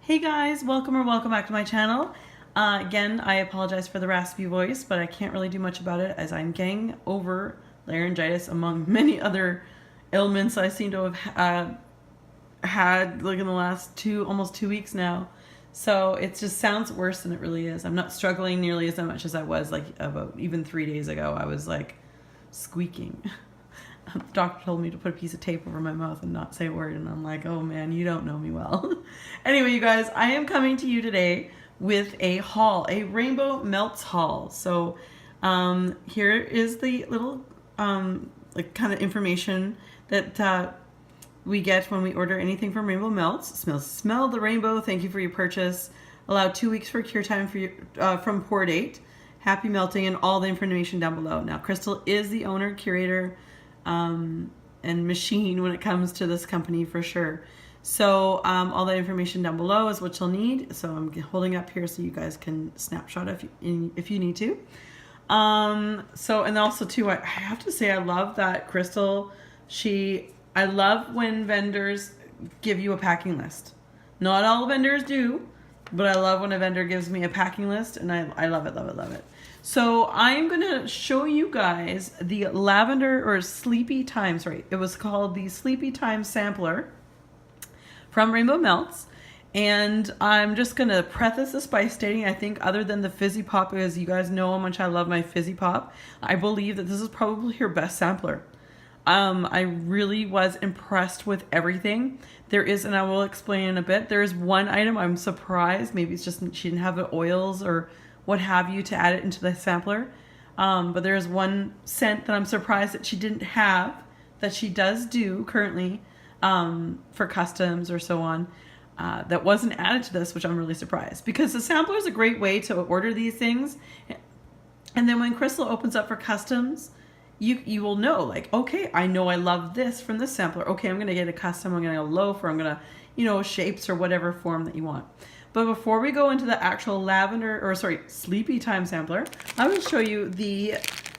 Hey guys, welcome back to my channel. Again, I apologize for the raspy voice, but I can't really do much about it as I'm getting over laryngitis among many other ailments I seem to have had like in the last almost 2 weeks now. So it just sounds worse than it really is. I'm not struggling nearly as much as I was like about even 3 days ago. I was like squeaking. The doctor told me to put a piece of tape over my mouth and not say a word, and I'm like, oh man, you don't know me well. Anyway, you guys, I am coming to you today with a haul, a Rainbow Melts haul. So here is the little like kind of information that we get when we order anything from Rainbow Melts. Smell the rainbow. Thank you for your purchase. Allow 2 weeks for cure time for your, from pour date. Happy melting, and all the information down below. Now, Crystal is the owner, curator, and machine when it comes to this company for sure. So all that information down below is what you'll need. So I'm holding up here so you guys can snapshot if you need to. So, and also too, I have to say I love that Crystal, I love when vendors give you a packing list. Not all vendors do, but I love when a vendor gives me a packing list, and I love it, love it, love it. So I'm going to show you guys the Lavender or Sleepy Time, sorry, it was called the Sleepy Time Sampler from Rainbow Melts. And I'm just going to preface this by stating, I think other than the Fizzy Pop, because you guys know how much I love my Fizzy Pop, I believe that this is probably her best sampler. I really was impressed with everything. There is, and I will explain in a bit, there is one item I'm surprised, maybe it's just she didn't have the oils or what have you to add it into the sampler. But there is one scent that I'm surprised that she didn't have, that she does do currently for customs or so on, that wasn't added to this, which I'm really surprised. Because the sampler is a great way to order these things. And then when Crystal opens up for customs, you will know, like, okay, I know I love this from this sampler. Okay, I'm going to get a custom, I'm going to go loaf, or I'm going to, shapes or whatever form that you want. But before we go into the actual Sleepy Time sampler, I will show you the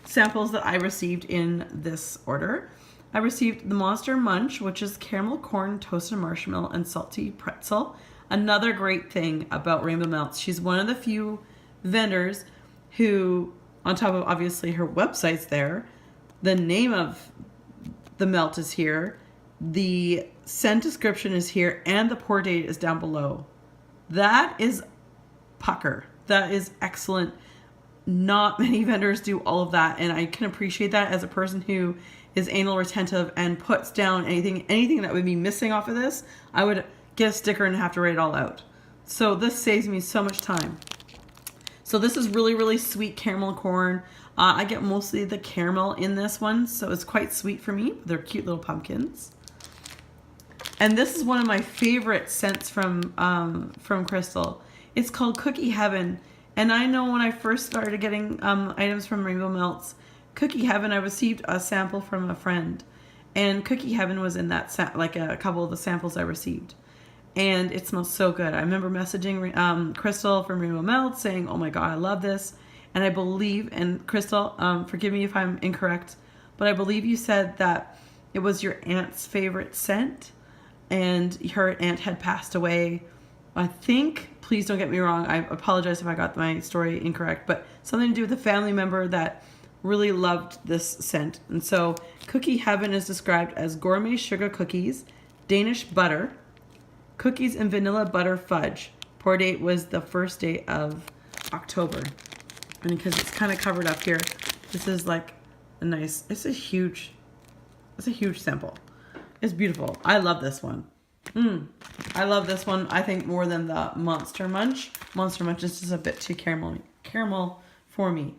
samples that I received in this order. I received the Monster Munch, which is caramel corn, toasted marshmallow, and salty pretzel. Another great thing about Rainbow Melts, she's one of the few vendors who, on top of obviously her website's there, the name of the melt is here, the scent description is here, and the pour date is down below. That is pucker. That is excellent. Not many vendors do all of that, and I can appreciate that as a person who is anal retentive and puts down anything that would be missing off of this. I would get a sticker and have to write it all out. So this saves me so much time. So this is really, really sweet caramel corn. I get mostly the caramel in this one, so it's quite sweet for me. They're cute little pumpkins. And this is one of my favorite scents from Crystal. It's called Cookie Heaven. And I know when I first started getting items from Rainbow Melts, Cookie Heaven, I received a sample from a friend. And Cookie Heaven was in that, like a couple of the samples I received. And it smells so good. I remember messaging Crystal from Rainbow Melts saying, oh my God, I love this. And I believe, and Crystal, forgive me if I'm incorrect, but I believe you said that it was your aunt's favorite scent, and her aunt had passed away. I think, please don't get me wrong, I apologize if I got my story incorrect, but something to do with a family member that really loved this scent. And so Cookie Heaven is described as gourmet sugar cookies, Danish butter, cookies and vanilla butter fudge. Pour date was the first day of October. And because it's kind of covered up here, this is like a nice, it's a huge sample. It's beautiful. I love this one. I love this one, I think, more than the Monster Munch. Monster Munch is just a bit too caramel for me.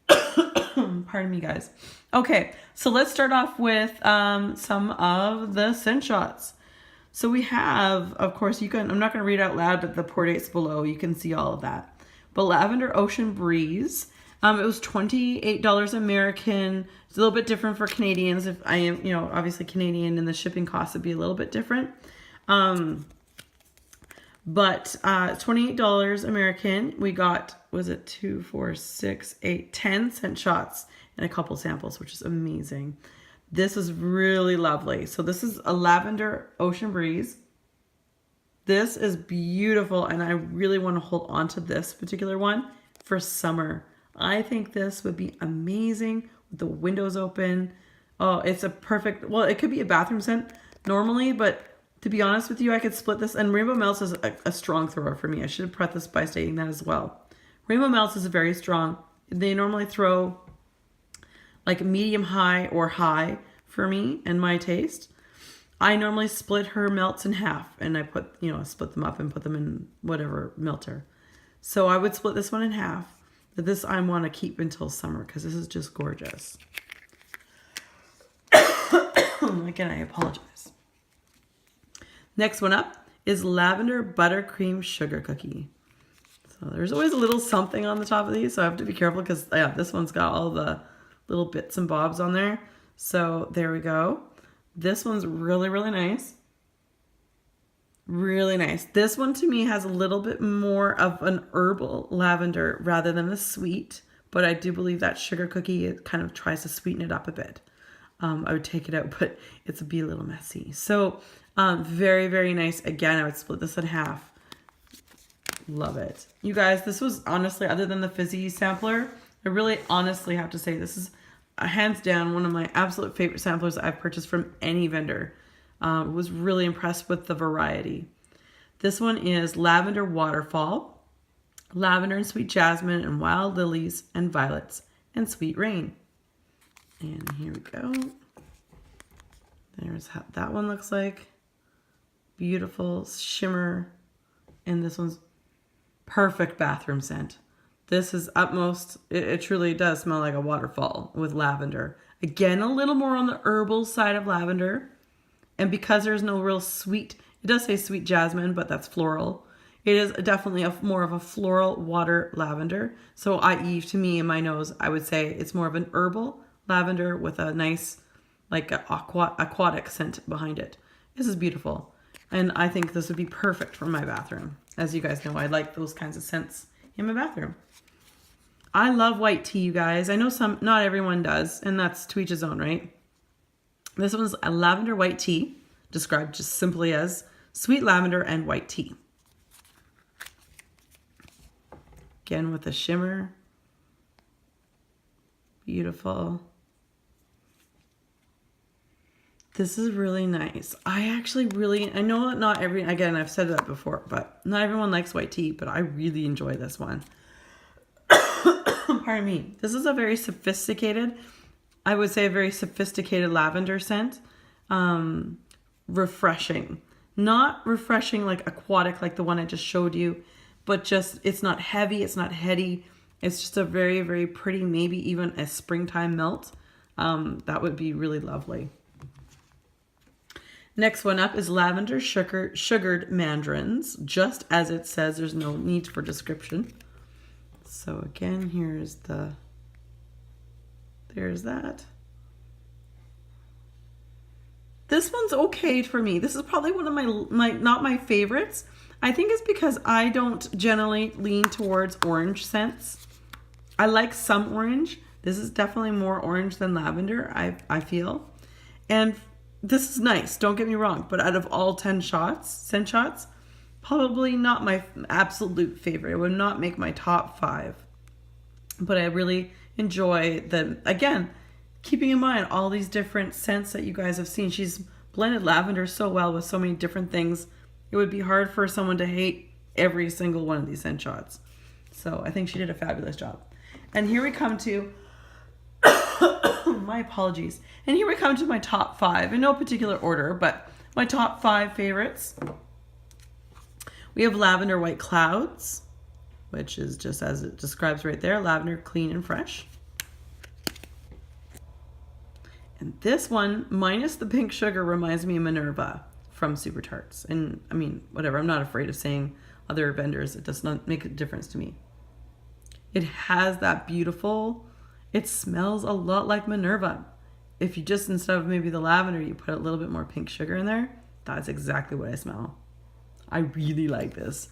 Pardon me, guys. Okay, so let's start off with some of the scent shots. So we have, of course, I'm not going to read out loud, but the pour date's below. You can see all of that. But Lavender Ocean Breeze, it was $28 American. It's a little bit different for Canadians. If I am, obviously Canadian, and the shipping costs would be a little bit different. But $28 American. We got, was it 2, 4, 6, 8, 10 scent shots and a couple samples, which is amazing. This is really lovely. So this is a Lavender Ocean Breeze. This is beautiful, and I really want to hold on to this particular one for summer. I think this would be amazing with the windows open. Oh, it's a perfect, well, it could be a bathroom scent normally, but to be honest with you, I could split this. And Rainbow Melts is a strong thrower for me. I should have prefaced this by stating that as well. Rainbow Melts is very strong. They normally throw like medium high or high for me and my taste. I normally split her melts in half, and I put, split them up and put them in whatever melter. So I would split this one in half. But this I want to keep until summer because this is just gorgeous. Again, I apologize. Next one up is Lavender Buttercream Sugar Cookie. So there's always a little something on the top of these, so I have to be careful because this one's got all the little bits and bobs on there. So there we go. This one's really, really nice. Really nice. This one to me has a little bit more of an herbal lavender rather than a sweet, but I do believe that sugar cookie, it kind of tries to sweeten it up a bit. I would take it out, but it's be a little messy. So very, very nice. Again, I would split this in half. Love it. You guys, this was honestly, other than the fizzy sampler, I really honestly have to say this is hands down one of my absolute favorite samplers I've purchased from any vendor. Was really impressed with the variety. This one is Lavender Waterfall, Lavender and Sweet Jasmine and Wild Lilies and Violets and Sweet Rain. And here we go. There's how that one looks like. Beautiful shimmer. And this one's perfect bathroom scent. This is utmost, it truly does smell like a waterfall with lavender. Again, a little more on the herbal side of lavender. And because there's no real sweet, it does say sweet jasmine, but that's floral. It is definitely more of a floral water lavender. So i.e. to me in my nose, I would say it's more of an herbal lavender with a nice like aquatic scent behind it. This is beautiful. And I think this would be perfect for my bathroom. As you guys know, I like those kinds of scents in my bathroom. I love white tea, you guys. I know not everyone does, and that's to each his own, right? This one's a Lavender White Tea, described just simply as sweet lavender and white tea. Again with a shimmer. Beautiful. This is really nice. I know not again, I've said that before, but not everyone likes white tea, but I really enjoy this one. Pardon me. This is a very sophisticated, I would say a very sophisticated lavender scent. Refreshing. Not refreshing like aquatic like the one I just showed you, but just, it's not heavy, it's not heady. It's just a very, very pretty, maybe even a springtime melt. That would be really lovely. Next one up is Lavender Sugared Mandarins. Just as it says, there's no need for description. So again, there's that. This one's okay for me. This is probably one of my not my favorites. I think it's because I don't generally lean towards orange scents. I like some orange. This is definitely more orange than lavender, I feel. And this is nice, don't get me wrong, but out of all 10 scent shots, probably not my absolute favorite. It would not make my top 5. But I really enjoy again, keeping in mind all these different scents that you guys have seen. She's blended lavender so well with so many different things. It would be hard for someone to hate every single one of these scent shots. So I think she did a fabulous job. And here we come to, my apologies. And here we come to my top 5 in no particular order, but my top 5 favorites. We have Lavender White Clouds, which is just as it describes right there, lavender, clean and fresh. And this one, minus the pink sugar, reminds me of Minerva from Super Tarts. And I mean, whatever, I'm not afraid of saying other vendors. It does not make a difference to me. It has that beautiful, it smells a lot like Minerva. If you just, instead of maybe the lavender, you put a little bit more pink sugar in there, that's exactly what I smell. I really like this.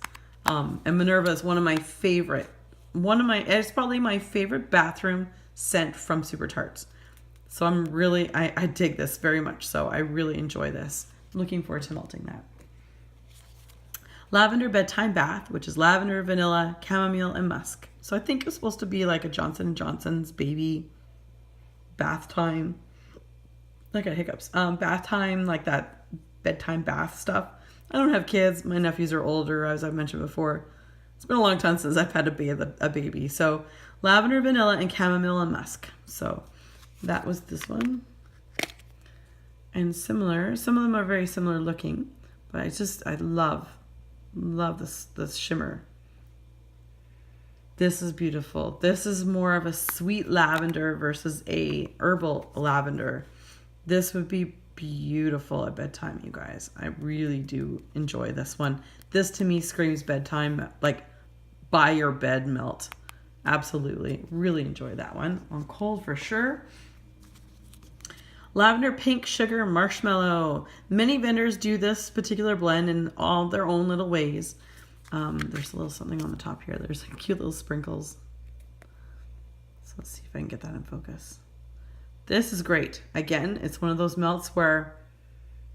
And Minerva is one of my favorite, it's probably my favorite bathroom scent from Super Tarts. So I'm really, I dig this very much. So I really enjoy this. Looking forward to melting that. Lavender Bedtime Bath, which is lavender, vanilla, chamomile, and musk. So I think it's supposed to be like a Johnson & Johnson's baby bath time. I got hiccups. Bath time, like that bedtime bath stuff. I don't have kids. My nephews are older, as I've mentioned before. It's been a long time since I've had to bathe a baby. So lavender, vanilla, and chamomile and musk. So that was this one. And similar. Some of them are very similar looking. But I love this shimmer. This is beautiful. This is more of a sweet lavender versus a herbal lavender. This would be beautiful at bedtime, you guys. I really do enjoy this one. This to me screams bedtime, like by your bed melt. Absolutely. Really enjoy that one. On cold for sure. Lavender Pink Sugar Marshmallow. Many vendors do this particular blend in all their own little ways. There's a little something on the top here. There's cute little sprinkles. So let's see if I can get that in focus. This is great. Again, it's one of those melts where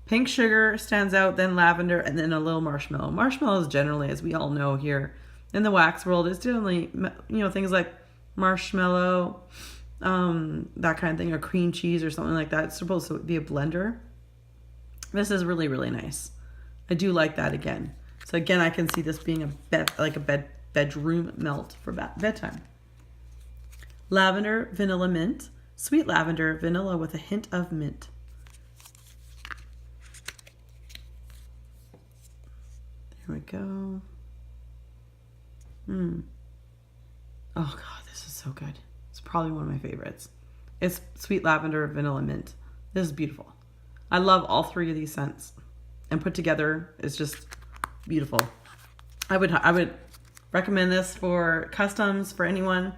pink sugar stands out, then lavender, and then a little marshmallow. Marshmallow is generally, as we all know here in the wax world, is generally, things like marshmallow, that kind of thing, or cream cheese or something like that. It's supposed to be a blender. This is really, really nice. I do like that again. So again, I can see this being a bedroom melt for bedtime. Lavender Vanilla Mint. Sweet lavender, vanilla with a hint of mint. There we go. Oh God, this is so good. It's probably one of my favorites. It's sweet lavender, vanilla, mint. This is beautiful. I love all three of these scents, and put together is just beautiful. I would recommend this for customs for anyone.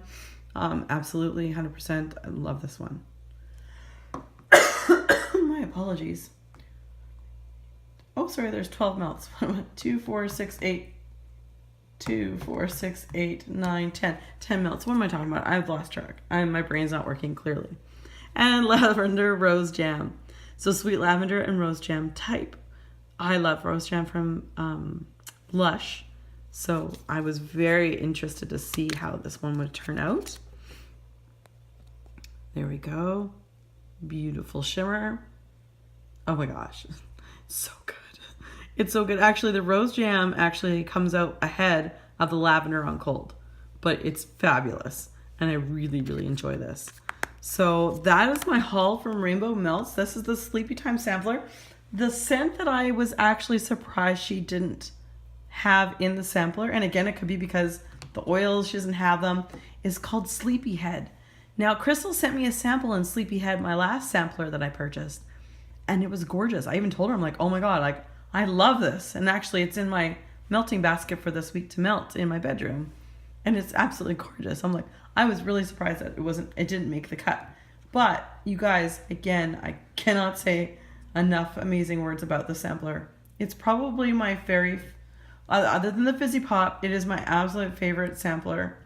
Absolutely, 100%. I love this one. My apologies. Oh, sorry, there's 12 melts. 2, 4, 6, 8. 2, 4, 6, 8, 9, 10. 10 melts. What am I talking about? I've lost track. My brain's not working clearly. And Lavender Rose Jam. So sweet lavender and rose jam type. I love rose jam from Lush. So I was very interested to see how this one would turn out. There we go. Beautiful shimmer. Oh my gosh. So good. It's so good. Actually, the rose jam actually comes out ahead of the lavender on cold. But it's fabulous. And I really, really enjoy this. So that is my haul from Rainbow Melts. This is the Sleepy Time sampler. The scent that I was actually surprised she didn't have in the sampler, and again, it could be because the oils, she doesn't have them, is called Sleepyhead. Now, Crystal sent me a sample in Sleepyhead, my last sampler that I purchased, and it was gorgeous. I even told her, I'm like, oh my God, like, I love this. And actually, it's in my melting basket for this week to melt in my bedroom, and it's absolutely gorgeous. I'm like, I was really surprised that it didn't make the cut. But you guys, again, I cannot say enough amazing words about the sampler. It's probably my very, other than the Fizzy Pop, it is my absolute favorite sampler.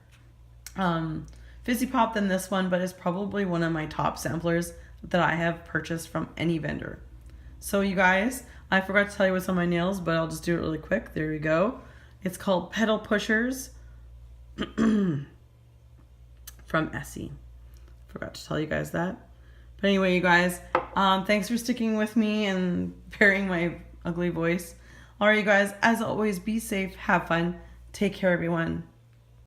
Fizzy Pop than this one, but it's probably one of my top samplers that I have purchased from any vendor. So you guys, I forgot to tell you what's on my nails, but I'll just do it really quick. There we go. It's called Pedal Pushers from Essie. Forgot to tell you guys that. But anyway, you guys, thanks for sticking with me and bearing my ugly voice. All right, you guys, as always, be safe, have fun, take care, everyone.